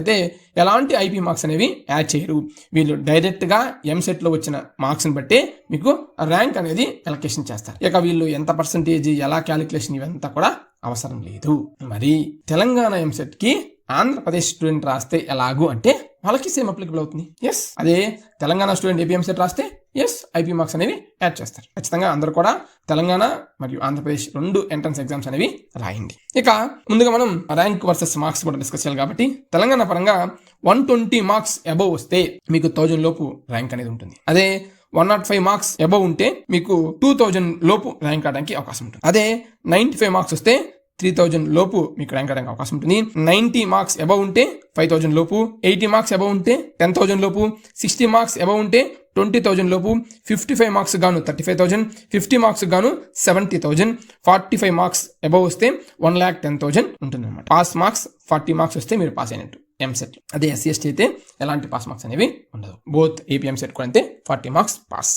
అయితే ఎలాంటి IP marks అనేవి యాడ్ చేయరు. వీళ్ళు డైరెక్ట్గా ఎంసెట్లో వచ్చిన మార్క్స్ని బట్టి మీకు ర్యాంక్ అనేది ఎలకేషన్ చేస్తారు. ఇక వీళ్ళు ఎంత పర్సంటేజ్, ఎలా క్యాలిక్యులేషన్ ఇవంతా కూడా అవసరం లేదు. మరి తెలంగాణ ఎంసెట్కి ఆంధ్రప్రదేశ్ స్టూడెంట్ రాస్తే ఎలాగూ అంటే వాళ్ళకి సేమ్ అప్లికబుల్ అవుతుంది. ఎస్, అదే తెలంగాణ స్టూడెంట్ ఏపీ ఎంసెట్ రాస్తే ఎస్ ఐపీ మార్క్స్ అనేవి యాడ్ చేస్తారు. ఖచ్చితంగా అందరూ కూడా తెలంగాణ మరియు ఆంధ్రప్రదేశ్ 2 ఎంట్రన్స్ ఎగ్జామ్స్ అనేవి రాయండి. ఇక ముందుగా మనం ర్యాంక్ వర్సెస్ మార్క్స్ కూడా డిస్కస్ చేయాలి కాబట్టి తెలంగాణ పరంగా 120 మార్క్స్ అబవ్ వస్తే మీకు 1000 లోపు ర్యాంక్ అనేది ఉంటుంది. అదే 105 మార్క్స్ అబవ్ ఉంటే మీకు 2000 లోపు ర్యాంక్ రావడానికి అవకాశం ఉంటుంది. అదే 95 మార్క్స్ వస్తే 3000 లోపు మీకు ర్యాంక్ రావడానికి అవకాశం ఉంటుంది. 90 మార్క్స్ అబవ్ ఉంటే 5000 లోపు, 80 మార్క్స్ అబవ్ ఉంటే 10,000 లోపు, 60 మార్క్స్ అబవ్ ఉంటే 20,000 లోపు, 55 మార్క్స్ గాను 35,000, 50 మార్క్స్ గాను 70,000, 45 మార్క్స్ అబవ్ వస్తే 1,10,000 ఉంటుంది అనమాట. పాస్ మార్క్స్ 40 మార్క్స్ వస్తే మీరు పాస్ అయినట్టు ఎంసెట్. అదే ఎస్సీ ఎస్టీ అయితే ఎలాంటి పాస్ మార్క్స్ అనేవి ఉండదు. బోత్ ఏపీ ఎంసెట్ కూడా అంతే 40 మార్క్స్ పాస్.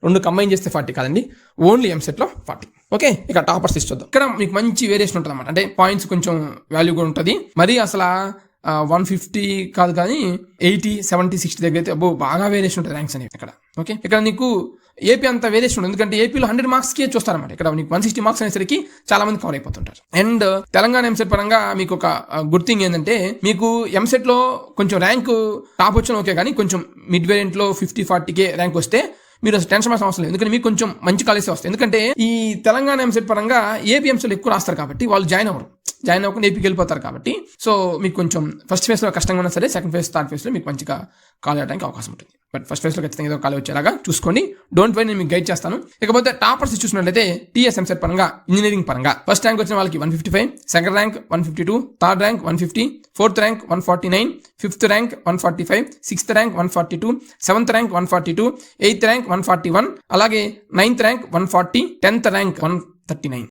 2 కంబైన్ చేస్తే 40 కాదండి, ఓన్లీ ఎంసెట్లో 40. ఓకే, ఇక టాపర్స్ చూద్దాం. ఇక్కడ మీకు మంచి వేరియేషన్ ఉంటుంది అనమాట. అంటే పాయింట్స్ కొంచెం వాల్యూ కూడా ఉంటుంది. మరి అసలు 150 కాదు కానీ 80, 70, 60 దగ్గర అయితే బాగా వేరియేషన్ ఉంటుంది ర్యాంక్స్ అనేవి ఇక్కడ. ఓకే, ఇక్కడ నీకు ఏపీ అంత వేరియేషన్ ఉంటుంది, ఎందుకంటే ఏపీలో 100 మార్క్స్కే చూస్తారన్నమాట. ఇక్కడ నీకు 160 మార్క్స్ అనేసరికి చాలా మంది కవర్ అయిపోతుంటారు. అండ్ తెలంగాణ ఎంసెట్ పరంగా మీకు ఒక గుడ్ థింగ్ ఏంటంటే మీకు ఎంసెట్ లో కొంచెం ర్యాంక్ టాప్ వచ్చిన ఓకే, కానీ కొంచెం మిడ్ వేరియంట్ లో 50-40K ర్యాంక్ వస్తే మీరు అసలు టెన్షన్ అవసరం లేదు. ఎందుకంటే మీకు కొంచెం మంచి కాలేజెస్ వస్తాయి. ఎందుకంటే ఈ తెలంగాణ ఎంసెట్ పరంగా ఏపీ ఎంసెట్ ఎక్కువ రాస్తారు కాబట్టి వాళ్ళు జాయిన్ అవ్వకుండా ఏపీకి వెళ్ళిపోతారు కాబట్టి సో మీకు కొంచెం ఫస్ట్ ఫేజ్ లో కష్టంగా ఉన్నా సరే సెకండ్ ఫేజ్, థర్డ్ ఫేజ్ లో మీకు మంచిగా కాల్ చేయడానికి అవకాశం ఉంటుంది. బట్ ఫస్ట్ ఫేజ్ లో ఖచ్చితంగా ఏదో కాలేజ్ వచ్చేలాగా చూసుకోండి. డోంట్ వరీ, నేను మీకు గైడ్ చేస్తాను. ఇకపోతే టాపర్స్ చూసినట్లయితే టీఎస్ ఎంసెట్ పరంగా ఇంజనీరింగ్ పరంగా ఫస్ట్ ర్యాంక్ వచ్చిన వాళ్ళకి 155, second rank 152, third rank 150, fourth rank 149, fifth rank 145, sixth rank 142, seventh rank 142, eighth rank 141, అలాగే 9th ర్యాంక్ 140, 10th ర్యాంక్ 139.